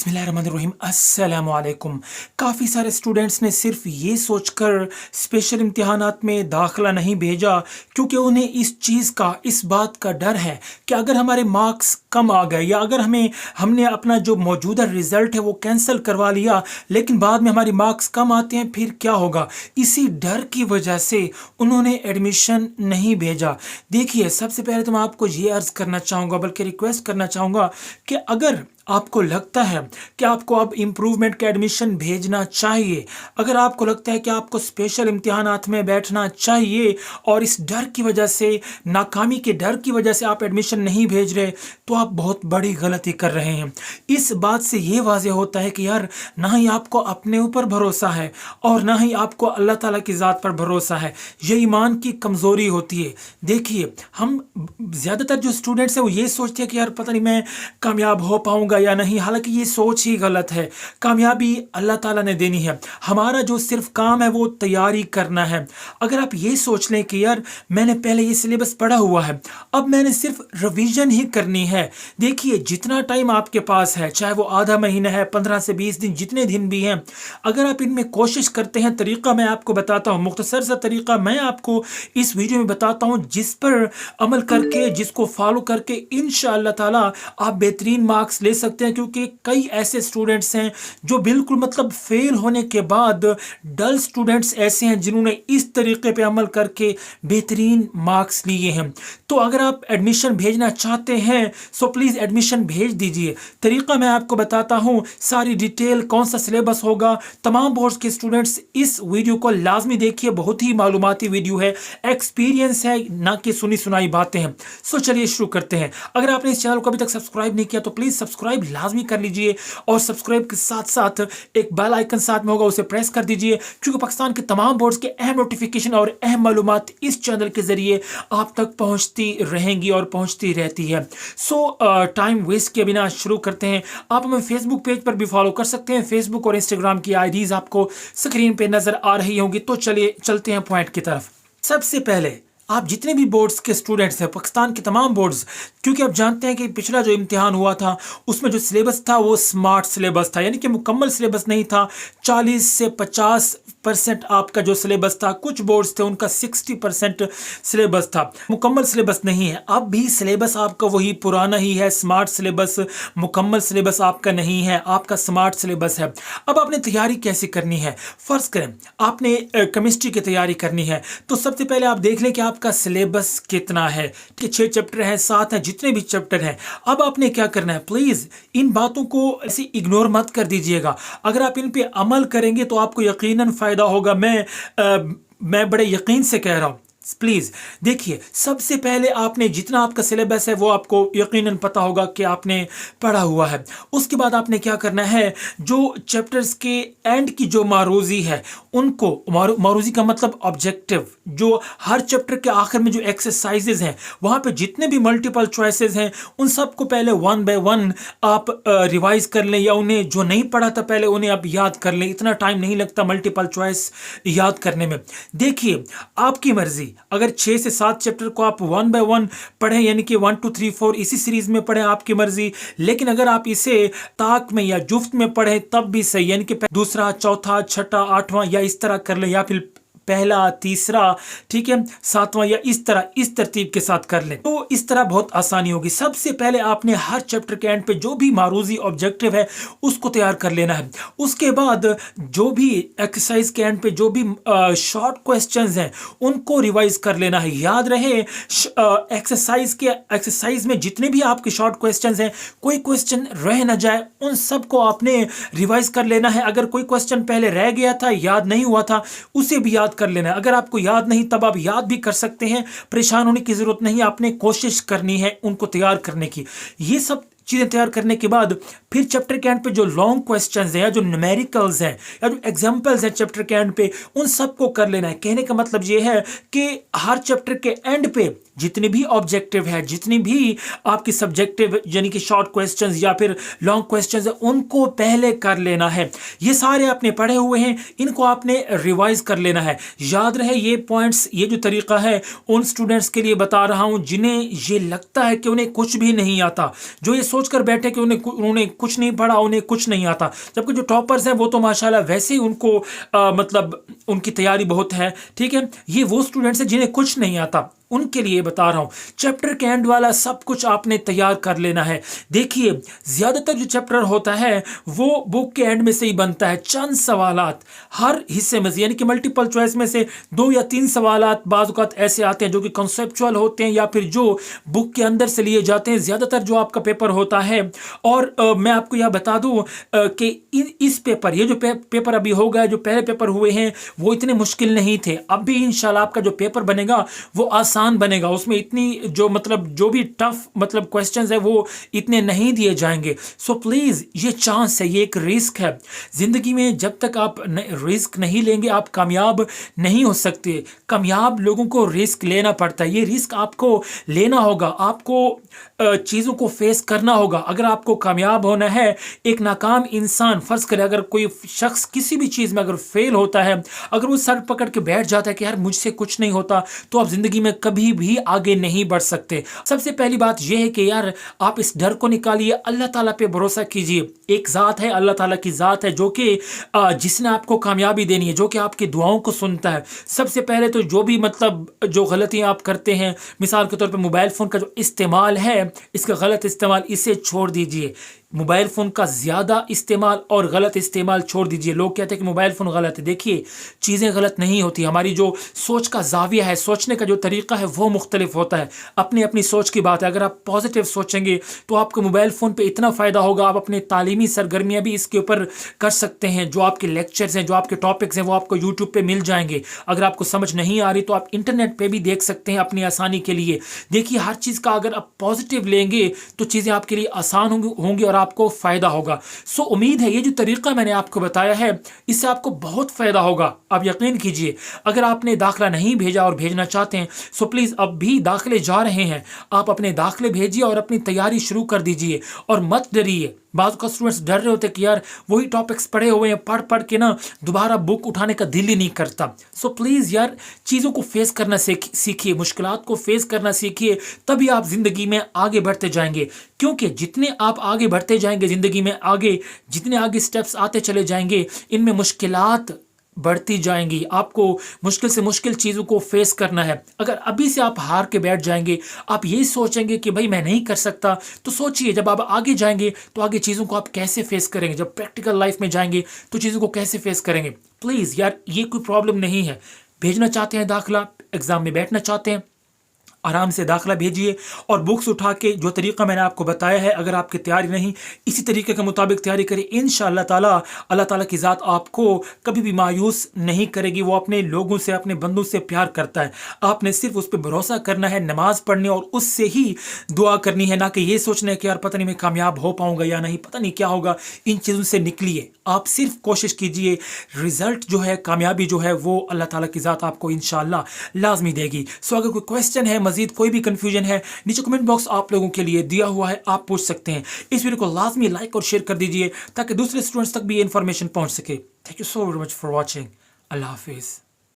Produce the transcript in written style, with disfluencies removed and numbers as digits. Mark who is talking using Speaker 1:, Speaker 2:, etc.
Speaker 1: बिस्मिल्लाहिर्रहमानिर्रहीम अस्सलामुअलैकुम। काफ़ी सारे स्टूडेंट्स ने सिर्फ ये सोचकर स्पेशल इम्तिहानात में दाखिला नहीं भेजा क्योंकि उन्हें इस बात का डर है कि अगर हमारे मार्क्स कम आ गए या अगर हमने अपना जो मौजूदा रिज़ल्ट है वो कैंसिल करवा लिया लेकिन बाद में हमारे मार्क्स कम आते हैं फिर क्या होगा। इसी डर की वजह से उन्होंने एडमिशन नहीं भेजा। देखिए, सबसे पहले तो मैं आपको ये अर्ज़ करना चाहूँगा, बल्कि रिक्वेस्ट करना चाहूँगा कि अगर आपको लगता है कि आपको अब इम्प्रूवमेंट का एडमिशन भेजना चाहिए, अगर आपको लगता है कि आपको स्पेशल इम्तिहानात में बैठना चाहिए और इस डर की वजह से, नाकामी के डर की वजह से आप एडमिशन नहीं भेज रहे, तो आप बहुत बड़ी गलती कर रहे हैं। इस बात से ये वाज़ेह होता है कि यार, ना ही आपको अपने ऊपर भरोसा है और ना ही आपको अल्लाह ताला की ज़ात पर भरोसा है। ये ईमान की कमज़ोरी होती है। देखिए, हम ज़्यादातर जो स्टूडेंट्स हैं वो ये सोचते हैं कि यार पता नहीं मैं कामयाब हो पाऊँगा या नहीं। हालांकि ये सोच ही गलत है। कामयाबी अल्लाह ताला ने देनी है, हमारा जो सिर्फ काम है वो तैयारी करना है। अगर आप ये सोच लें कि यार मैंने पहले ये सिलेबस पढ़ा हुआ है, अब मैंने सिर्फ रिवीजन ही करनी है। देखिए, जितना टाइम आपके पास है, चाहे वो आधा महीना है, 15 से 20 दिन, जितने दिन भी हैं, अगर आप इनमें कोशिश करते हैं, तरीका मैं आपको बताता हूँ, मुख्तसर सा तरीका मैं आपको इस वीडियो में बताता हूँ, जिस पर अमल करके, जिसको फॉलो करके इंशाअल्लाह ताला आप बेहतरीन मार्क्स ले सकते हैं। क्योंकि कई ऐसे स्टूडेंट्स हैं जो बिल्कुल मतलब फेल होने के बाद, डल स्टूडेंट्स ऐसे हैं जिन्होंने इस तरीके पे अमल करके बेहतरीन मार्क्स लिए हैं। तो अगर आप एडमिशन भेजना चाहते हैं सो प्लीज़ एडमिशन भेज दीजिए। तरीका मैं आपको बताता हूँ, सारी डिटेल, कौन सा सिलेबस होगा, तमाम बोर्ड्स के स्टूडेंट्स इस वीडियो को लाजमी देखिए। बहुत ही मालूमाती वीडियो है, एक्सपीरियंस है, ना कि सुनी सुनाई बातें हैं। सो चलिए शुरू करते हैं। अगर आपने इस चैनल को अभी तक सब्सक्राइब नहीं किया तो प्लीज़ सब्सक्राइब लाजमी कर लीजिए और सब्सक्राइब के साथ साथ एक बेल आइकन साथ में होगा, उसे प्रेस कर दीजिए, क्योंकि पाकिस्तान के तमाम बोर्ड्स के अहम नोटिफिकेशन और अहम मालूमात इस चैनल के जरिए आप तक पहुंचती रहेंगी और पहुंचती रहती है। सो टाइम वेस्ट किए बिना शुरू करते हैं। आप हमें फेसबुक पेज पर भी फॉलो कर सकते हैं। फेसबुक और इंस्टाग्राम की आईडीज आपको स्क्रीन पे नजर आ रही होंगी। तो चलिए चलते हैं पॉइंट की तरफ। सबसे पहले आप जितने भी बोर्ड्स के स्टूडेंट्स हैं, पाकिस्तान के तमाम बोर्ड्स, क्योंकि आप जानते हैं कि पिछला जो इम्तिहान हुआ था उसमें जो सिलेबस था वो स्मार्ट सिलेबस था, यानी कि मुकम्मल सिलेबस नहीं था। 40 से 50% आपका जो सिलेबस था, कुछ बोर्ड्स थे उनका 60% सिलेबस था, मुकम्मल सिलेबस नहीं है। अब भी सिलेबस आपका वही पुराना ही है, स्मार्ट सिलेबस, मुकम्मल सिलेबस आपका नहीं है, आपका स्मार्ट सिलेबस है। अब आपने तैयारी कैसे करनी है? फ़र्ज़ करें आपने केमिस्ट्री की तैयारी करनी है, तो सबसे पहले आप देख लें कि आपका सिलेबस कितना है। ठीक है, 6 चैप्टर हैं, 7 हैं, जितने भी चैप्टर हैं। अब आपने क्या करना है, प्लीज़ इन बातों को ऐसे इग्नोर मत कर दीजिएगा। अगर आप इन पे अमल करेंगे तो आपको यकीनन फ़ायदा होगा। मैं बड़े यकीन से कह रहा हूँ। प्लीज़ देखिए, सबसे पहले आपने जितना आपका सिलेबस है वो आपको यकीनन पता होगा कि आपने पढ़ा हुआ है। उसके बाद आपने क्या करना है, जो चैप्टर्स के एंड की जो मारूजी है उनको, मारूजी का मतलब ऑब्जेक्टिव, जो हर चैप्टर के आखिर में जो एक्सरसाइजेज हैं वहाँ पे जितने भी मल्टीपल चॉइसेस हैं उन सबको पहले 1 बाय 1 आप रिवाइज कर लें, या उन्हें जो नहीं पढ़ा था पहले उन्हें आप याद कर लें। इतना टाइम नहीं लगता मल्टीपल चॉइस याद करने में। देखिए, आपकी मर्जी, अगर 6 से 7 चैप्टर को आप 1 बाय 1 पढ़ें, यानी कि 1 2 3 4 इसी सीरीज में पढ़ें, आपकी मर्जी। लेकिन अगर आप इसे ताक में या जुफ्त में पढ़ें तब भी सही, यानी कि दूसरा, चौथा, छठा, आठवां या इस तरह कर लें, या फिर पहला, तीसरा, ठीक है, सातवां, या इस तरह, इस तरतीब के साथ कर लें, तो इस तरह बहुत आसानी होगी। सबसे पहले आपने हर चैप्टर के एंड पे जो भी मारूजी ऑब्जेक्टिव है उसको तैयार कर लेना है। उसके बाद जो भी एक्सरसाइज के एंड पे जो भी शॉर्ट क्वेश्चंस हैं उनको रिवाइज कर लेना है। याद रहे, एक्सरसाइज में जितने भी आपके शॉर्ट क्वेश्चंस हैं, कोई क्वेश्चन रह ना जाए, उन सबको आपने रिवाइज कर लेना है। अगर कोई क्वेश्चन पहले रह गया था, याद नहीं हुआ था, उसे भी याद कर लेना है। अगर आपको याद नहीं तब आप याद भी कर सकते हैं, परेशान होने की जरूरत नहीं। आपने कोशिश करनी है उनको तैयार करने की। ये सब चीज़ें तैयार करने के बाद फिर चैप्टर के एंड पे जो लॉन्ग क्वेश्चंस हैं, या जो न्यूमेरिकल्स हैं, या जो एग्जांपल्स हैं चैप्टर के एंड पे, उन सबको कर लेना है। कहने का मतलब ये है कि हर चैप्टर के एंड पे जितने भी ऑब्जेक्टिव है, जितनी भी आपकी सब्जेक्टिव यानी कि शॉर्ट क्वेश्चंस या फिर लॉन्ग क्वेश्चंस है, उनको पहले कर लेना है। ये सारे आपने पढ़े हुए हैं, इनको आपने रिवाइज कर लेना है। याद रहे, ये पॉइंट्स, ये जो तरीका है उन स्टूडेंट्स के लिए बता रहा हूँ जिन्हें ये लगता है कि उन्हें कुछ भी नहीं आता, जो ये सोच कर बैठे कि उन्होंने कुछ नहीं पढ़ा, उन्हें कुछ नहीं आता, जबकि जो टॉपर्स हैं वो तो माशाल्लाह वैसे ही उनको मतलब उनकी तैयारी बहुत है, ठीक है। ये वो स्टूडेंट्स हैं जिन्हें कुछ नहीं आता, उनके लिए बता रहा हूं। चैप्टर के एंड वाला सब कुछ आपने तैयार कर लेना है। देखिए ज्यादातर जो चैप्टर होता है वो बुक के एंड में से ही बनता है। चंद सवालात हर हिस्से में से, यानी कि मल्टीपल चॉइस में से 2 या 3 सवालात बाज़ औक़ात ऐसे आते हैं जो कि कॉन्सेप्चुअल होते हैं या फिर जो बुक के अंदर से लिए जाते हैं, ज्यादातर जो आपका पेपर होता है। और मैं आपको यह बता दूं कि इस पेपर, ये जो पेपर अभी हो गया, जो पहले पेपर हुए हैं वो इतने मुश्किल नहीं थे। अब भी इंशाल्लाह आपका जो पेपर बनेगा वो आसान बनेगा, उसमें इतनी जो भी टफ क्वेश्चंस है वो इतने नहीं दिए जाएंगे। सो प्लीज ये चांस है, ये एक रिस्क है जिंदगी में। जब तक आप रिस्क नहीं लेंगे आप कामयाब नहीं हो सकते। कामयाब लोगों को रिस्क लेना पड़ता है, ये रिस्क आपको लेना होगा, आपको चीज़ों को फेस करना होगा। अगर आपको कामयाब होना है, एक नाकाम इंसान, फर्ज करें अगर कोई शख्स किसी भी चीज़ में अगर फेल होता है, अगर वो सर पकड़ के बैठ जाता है कि यार मुझसे कुछ नहीं होता, तो आप जिंदगी में कभी भी आगे नहीं बढ़ सकते। सबसे पहली बात यह है कि यार आप इस डर को निकालिए, अल्लाह ताला पे भरोसा कीजिए। एक ज़ात है, अल्लाह ताला की ज़ात है जो कि जिसने आपको कामयाबी देनी है, जो कि आपकी दुआओं को सुनता है। सबसे पहले तो जो भी जो गलतियां आप करते हैं, मिसाल के तौर पे मोबाइल फ़ोन का जो इस्तेमाल है, इसका गलत इस्तेमाल, इसे छोड़ दीजिए। मोबाइल फ़ोन का ज़्यादा इस्तेमाल और गलत इस्तेमाल छोड़ दीजिए। लोग कहते हैं कि मोबाइल फ़ोन गलत है, देखिए चीज़ें गलत नहीं होती। हमारी जो सोच का जाविया है, सोचने का जो तरीका है वो मुख्तलिफ होता है। अपनी अपनी सोच की बात है। अगर आप पॉजिटिव सोचेंगे तो आपको मोबाइल फ़ोन पे इतना फ़ायदा होगा, आप अपने तालीमी सरगर्मियाँ भी इसके ऊपर कर सकते हैं। जो आपके लेक्चर्स हैं, जो आपके टॉपिक्स हैं, वो आपको यूट्यूब पर मिल जाएंगे। अगर आपको समझ नहीं आ रही तो आप इंटरनेट पर भी देख सकते हैं अपनी आसानी के लिए। देखिए हर चीज़ का अगर आप पॉजिटिव लेंगे तो चीज़ें आपके लिए आसान होंगी और आपको फायदा होगा। सो उम्मीद है ये जो तरीका मैंने आपको बताया है इससे आपको बहुत फायदा होगा। आप यकीन कीजिए, अगर आपने दाखिला नहीं भेजा और भेजना चाहते हैं सो प्लीज अब भी दाखिले जा रहे हैं, आप अपने दाखिले भेजिए और अपनी तैयारी शुरू कर दीजिए और मत डरिए। बाज़ का स्टूडेंट्स डर रहे होते कि यार वही टॉपिक्स पढ़े हुए हैं, पढ़ पढ़ के ना दोबारा बुक उठाने का दिल ही नहीं करता। सो प्लीज़ यार चीज़ों को फेस करना सीखिए, मुश्किलात को फेस करना सीखिए, तभी आप ज़िंदगी में आगे बढ़ते जाएंगे। क्योंकि जितने आप आगे बढ़ते जाएंगे ज़िंदगी में, जितने आगे स्टेप्स आते चले जाएंगे, इनमें मुश्किलात बढ़ती जाएंगी। आपको मुश्किल से मुश्किल चीज़ों को फेस करना है। अगर अभी से आप हार के बैठ जाएंगे, आप यही सोचेंगे कि भाई मैं नहीं कर सकता, तो सोचिए जब आप आगे जाएंगे तो आगे चीज़ों को आप कैसे फेस करेंगे। जब प्रैक्टिकल लाइफ में जाएंगे तो चीज़ों को कैसे फेस करेंगे। प्लीज़ यार ये कोई प्रॉब्लम नहीं है। भेजना चाहते हैं दाखिला, एग्ज़ाम में बैठना चाहते हैं, आराम से दाखिला भेजिए और बुक्स उठा के जो तरीका मैंने आपको बताया है, अगर आपकी तैयारी नहीं इसी तरीके के मुताबिक तैयारी करें, इंशाअल्लाह ताला अल्लाह ताला की ज़ात आपको कभी भी मायूस नहीं करेगी। वो अपने लोगों से, अपने बंदों से प्यार करता है। आपने सिर्फ उस पर भरोसा करना है, नमाज पढ़नी और उससे ही दुआ करनी है, ना कि ये सोचना है कि यार पता नहीं मैं कामयाब हो पाऊंगा या नहीं, पता नहीं क्या होगा। इन चीज़ों से निकलिए, आप सिर्फ कोशिश कीजिए। रिजल्ट जो है, कामयाबी जो है वो अल्लाह ताला की ज़ात आपको इंशाअल्लाह लाजमी देगी। सो अगर कोई क्वेश्चन है, मजीद कोई भी कंफ्यूजन है, नीचे कमेंट बॉक्स आप लोगों के लिए दिया हुआ है, आप पूछ सकते हैं। इस वीडियो को लाजमी लाइक और शेयर कर दीजिए ताकि दूसरे स्टूडेंट्स तक भी ये इन्फॉर्मेशन पहुंच सके। Thank you so very much for watching. अल्लाह हाफिज़।